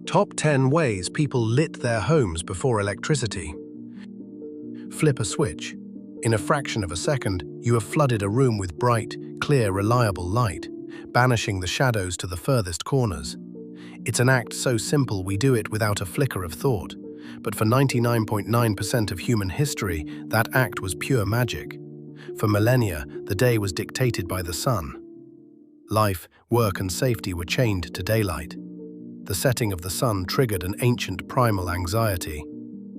Top 10 ways people lit their homes before electricity. Flip a switch. In a fraction of a second, you have flooded a room with bright, clear, reliable light, banishing the shadows to the furthest corners. It's an act so simple we do it without a flicker of thought. But for 99.9% of human history, that act was pure magic. For millennia, the day was dictated by the sun. Life, work, and safety were chained to daylight. The setting of the sun triggered an ancient primal anxiety.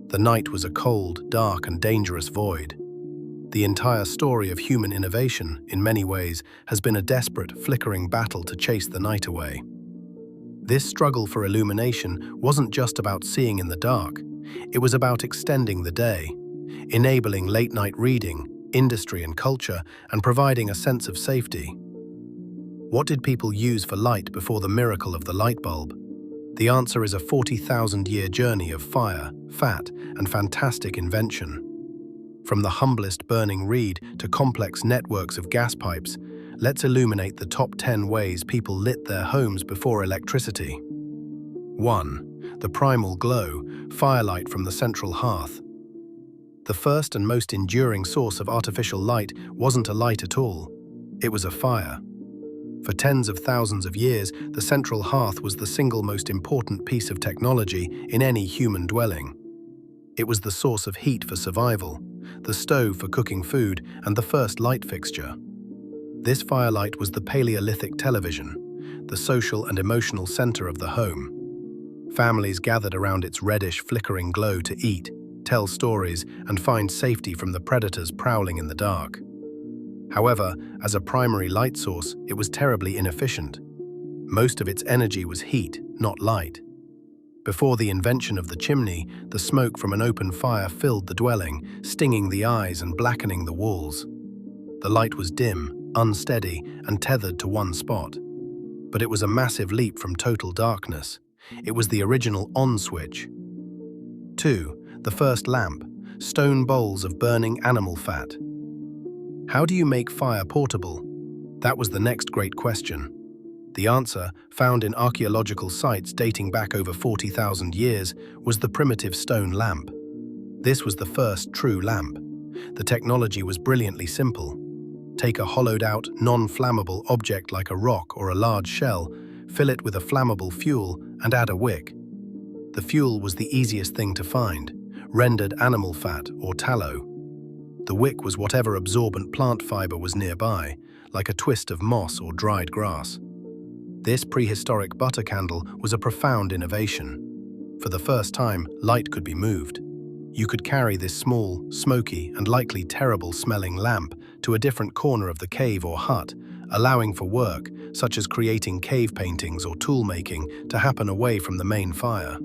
The night was a cold, dark, and dangerous void. The entire story of human innovation, in many ways, has been a desperate, flickering battle to chase the night away. This struggle for illumination wasn't just about seeing in the dark. It was about extending the day, enabling late-night reading, industry and culture, and providing a sense of safety. What did people use for light before the miracle of the light bulb? The answer is a 40,000-year journey of fire, fat, and fantastic invention. From the humblest burning reed to complex networks of gas pipes, let's illuminate the top 10 ways people lit their homes before electricity. 1. The primal glow, firelight from the central hearth. The first and most enduring source of artificial light wasn't a light at all. It was a fire. For tens of thousands of years, the central hearth was the single most important piece of technology in any human dwelling. It was the source of heat for survival, the stove for cooking food, and the first light fixture. This firelight was the Paleolithic television, the social and emotional center of the home. Families gathered around its reddish, flickering glow to eat, tell stories, and find safety from the predators prowling in the dark. However, as a primary light source, it was terribly inefficient. Most of its energy was heat, not light. Before the invention of the chimney, the smoke from an open fire filled the dwelling, stinging the eyes and blackening the walls. The light was dim, unsteady, and tethered to one spot. But it was a massive leap from total darkness. It was the original on switch. 2. The first lamp, stone bowls of burning animal fat. How do you make fire portable? That was the next great question. The answer, found in archaeological sites dating back over 40,000 years, was the primitive stone lamp. This was the first true lamp. The technology was brilliantly simple. Take a hollowed-out, non-flammable object like a rock or a large shell, fill it with a flammable fuel, and add a wick. The fuel was the easiest thing to find, rendered animal fat or tallow. The wick was whatever absorbent plant fiber was nearby, like a twist of moss or dried grass. This prehistoric butter candle was a profound innovation. For the first time, light could be moved. You could carry this small, smoky, and likely terrible-smelling lamp to a different corner of the cave or hut, allowing for work, such as creating cave paintings or tool-making, to happen away from the main fire.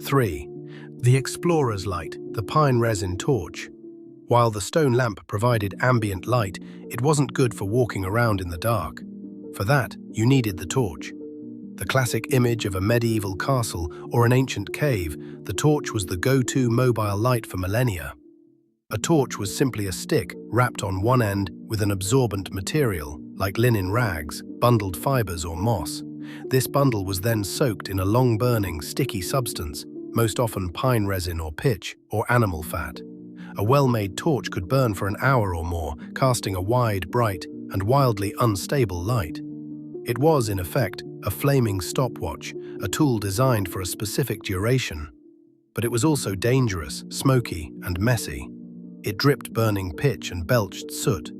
3. The explorer's light, the pine resin torch. While the stone lamp provided ambient light, it wasn't good for walking around in the dark. For that, you needed the torch. The classic image of a medieval castle or an ancient cave, the torch was the go-to mobile light for millennia. A torch was simply a stick wrapped on one end with an absorbent material, like linen rags, bundled fibers, or moss. This bundle was then soaked in a long-burning, sticky substance, most often pine resin or pitch, or animal fat. A well-made torch could burn for an hour or more, casting a wide, bright, and wildly unstable light. It was, in effect, a flaming stopwatch, a tool designed for a specific duration. But it was also dangerous, smoky, and messy. It dripped burning pitch and belched soot.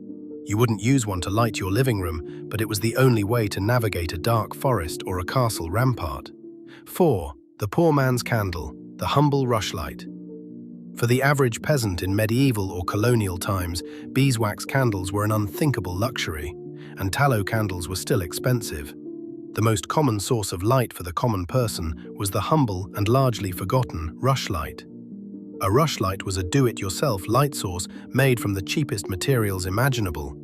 You wouldn't use one to light your living room, but it was the only way to navigate a dark forest or a castle rampart. 4. The poor man's candle, the humble rushlight. For the average peasant in medieval or colonial times, beeswax candles were an unthinkable luxury, and tallow candles were still expensive. The most common source of light for the common person was the humble and largely forgotten rushlight. A rushlight was a do-it-yourself light source made from the cheapest materials imaginable: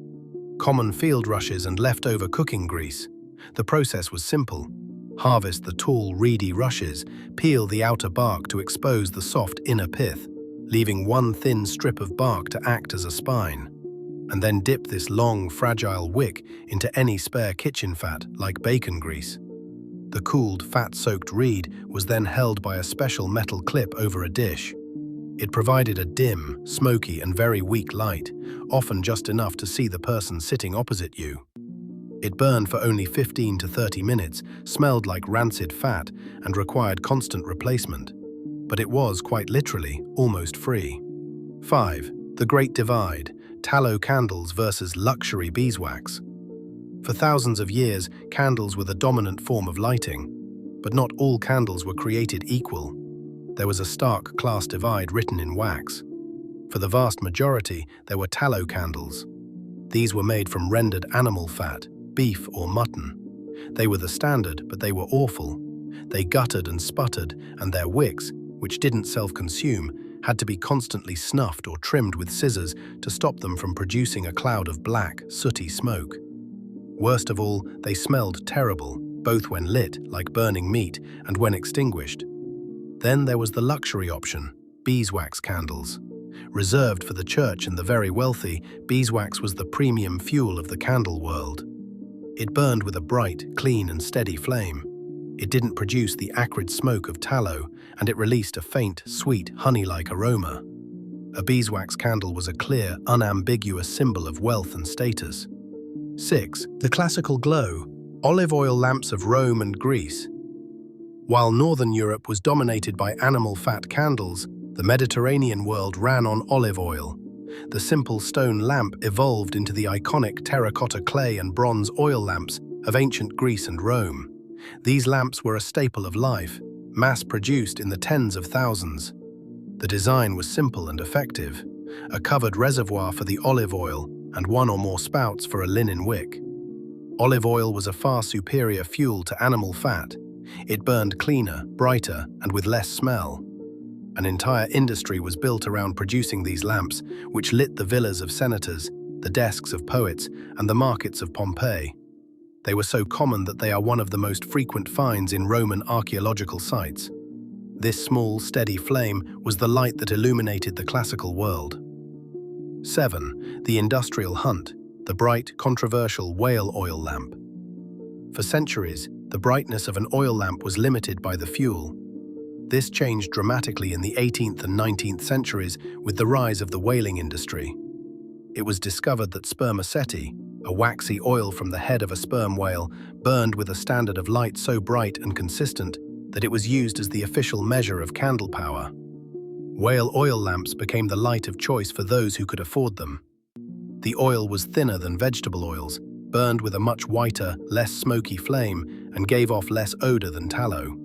common field rushes and leftover cooking grease. The process was simple. Harvest the tall, reedy rushes, peel the outer bark to expose the soft inner pith, leaving one thin strip of bark to act as a spine, and then dip this long, fragile wick into any spare kitchen fat, like bacon grease. The cooled, fat-soaked reed was then held by a special metal clip over a dish. It provided a dim, smoky, and very weak light, often just enough to see the person sitting opposite you. It burned for only 15 to 30 minutes, smelled like rancid fat, and required constant replacement. But it was, quite literally, almost free. 5. The Great Divide: tallow candles versus luxury beeswax. For thousands of years, candles were the dominant form of lighting. But not all candles were created equal. There was a stark class divide written in wax. For the vast majority, there were tallow candles. These were made from rendered animal fat, beef or mutton. They were the standard, but they were awful. They guttered and sputtered, and their wicks, which didn't self-consume, had to be constantly snuffed or trimmed with scissors to stop them from producing a cloud of black, sooty smoke. Worst of all, they smelled terrible, both when lit, like burning meat, and when extinguished. Then there was the luxury option: beeswax candles. Reserved for the church and the very wealthy, beeswax was the premium fuel of the candle world. It burned with a bright, clean, and steady flame. It didn't produce the acrid smoke of tallow, and it released a faint, sweet, honey-like aroma. A beeswax candle was a clear, unambiguous symbol of wealth and status. 6. The classical glow: olive oil lamps of Rome and Greece. While Northern Europe was dominated by animal fat candles, the Mediterranean world ran on olive oil. The simple stone lamp evolved into the iconic terracotta clay and bronze oil lamps of ancient Greece and Rome. These lamps were a staple of life, mass-produced in the tens of thousands. The design was simple and effective: a covered reservoir for the olive oil and one or more spouts for a linen wick. Olive oil was a far superior fuel to animal fat. It burned cleaner, brighter, and with less smell. An entire industry was built around producing these lamps, which lit the villas of senators, the desks of poets, and the markets of Pompeii. They were so common that they are one of the most frequent finds in Roman archaeological sites. This small, steady flame was the light that illuminated the classical world. 7. The industrial hunt: the bright, controversial whale oil lamp. For centuries, the brightness of an oil lamp was limited by the fuel. This changed dramatically in the 18th and 19th centuries with the rise of the whaling industry. It was discovered that spermaceti, a waxy oil from the head of a sperm whale, burned with a standard of light so bright and consistent that it was used as the official measure of candle power. Whale oil lamps became the light of choice for those who could afford them. The oil was thinner than vegetable oils, burned with a much whiter, less smoky flame, and gave off less odor than tallow.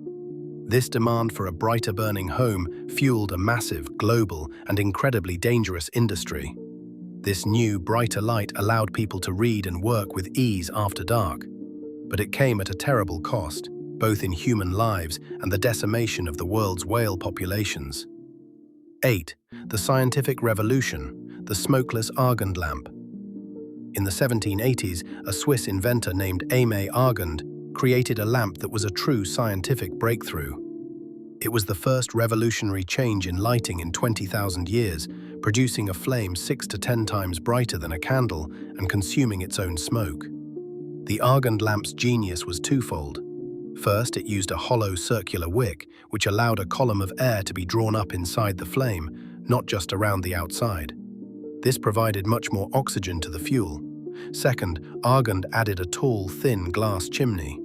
This demand for a brighter burning home fueled a massive, global, and incredibly dangerous industry. This new, brighter light allowed people to read and work with ease after dark. But it came at a terrible cost, both in human lives and the decimation of the world's whale populations. 8. The scientific revolution: the smokeless Argand lamp. In the 1780s, a Swiss inventor named Aimé Argand created a lamp that was a true scientific breakthrough. It was the first revolutionary change in lighting in 20,000 years, producing a flame 6 to 10 times brighter than a candle and consuming its own smoke. The Argand lamp's genius was twofold. First, it used a hollow circular wick, which allowed a column of air to be drawn up inside the flame, not just around the outside. This provided much more oxygen to the fuel. Second, Argand added a tall, thin glass chimney.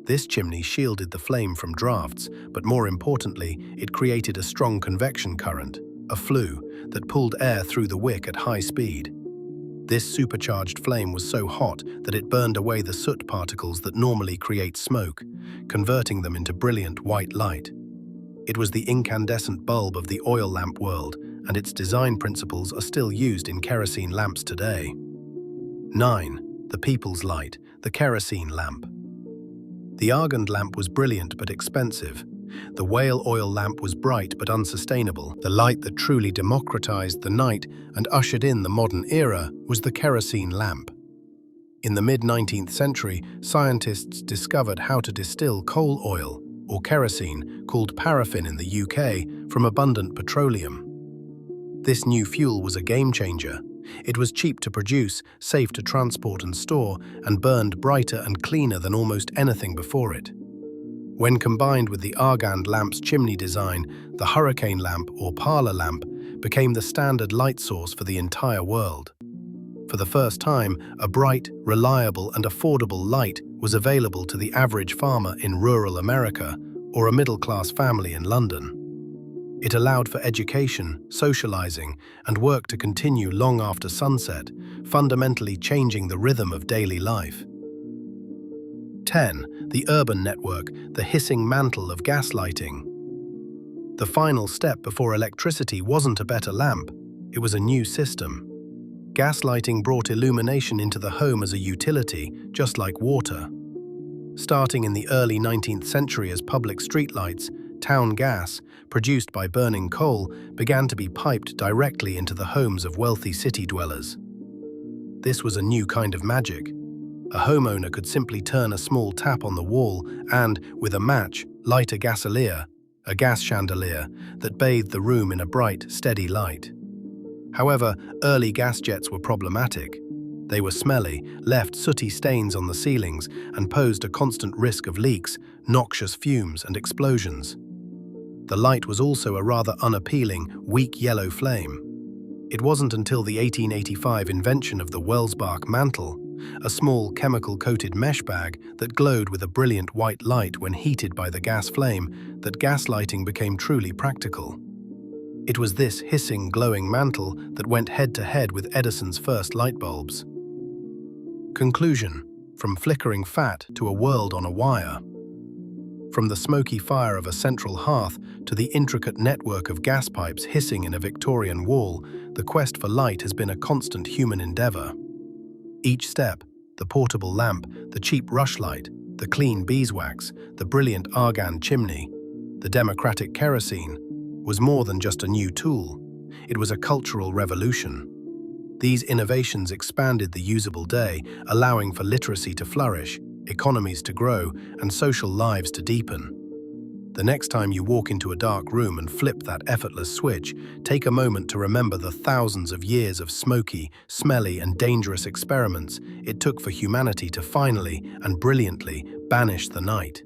This chimney shielded the flame from drafts, but more importantly, it created a strong convection current, a flue, that pulled air through the wick at high speed. This supercharged flame was so hot that it burned away the soot particles that normally create smoke, converting them into brilliant white light. It was the incandescent bulb of the oil lamp world, and its design principles are still used in kerosene lamps today. 9. The people's light: the kerosene lamp. The Argand lamp was brilliant but expensive. The whale oil lamp was bright but unsustainable. The light that truly democratized the night and ushered in the modern era was the kerosene lamp. In the mid-19th century, scientists discovered how to distill coal oil, or kerosene, called paraffin in the UK, from abundant petroleum. This new fuel was a game-changer. It was cheap to produce, safe to transport and store, and burned brighter and cleaner than almost anything before it. When combined with the argand lamp's chimney design, the hurricane lamp or parlor lamp became the standard light source for the entire world. For the first time, a bright, reliable and affordable light was available to the average farmer in rural America or a middle-class family in London. It allowed for education, socializing, and work to continue long after sunset, fundamentally changing the rhythm of daily life. 10. The urban network, the hissing mantle of gaslighting. The final step before electricity wasn't a better lamp, it was a new system. Gaslighting brought illumination into the home as a utility, just like water. Starting in the early 19th century as public streetlights, town gas, produced by burning coal, began to be piped directly into the homes of wealthy city dwellers. This was a new kind of magic. A homeowner could simply turn a small tap on the wall and, with a match, light a gasolier, a gas chandelier, that bathed the room in a bright, steady light. However, early gas jets were problematic. They were smelly, left sooty stains on the ceilings, and posed a constant risk of leaks, noxious fumes, and explosions. The light was also a rather unappealing, weak yellow flame. It wasn't until the 1885 invention of the Welsbach mantle, a small chemical-coated mesh bag that glowed with a brilliant white light when heated by the gas flame, that gaslighting became truly practical. It was this hissing, glowing mantle that went head-to-head with Edison's first light bulbs. Conclusion: from flickering fat to a world on a wire. From the smoky fire of a central hearth to the intricate network of gas pipes hissing in a Victorian wall, the quest for light has been a constant human endeavor. Each step, the portable lamp, the cheap rushlight, the clean beeswax, the brilliant argand chimney, the democratic kerosene, was more than just a new tool. It was a cultural revolution. These innovations expanded the usable day, allowing for literacy to flourish, economies to grow, and social lives to deepen. The next time you walk into a dark room and flip that effortless switch, take a moment to remember the thousands of years of smoky, smelly, and dangerous experiments it took for humanity to finally and brilliantly banish the night.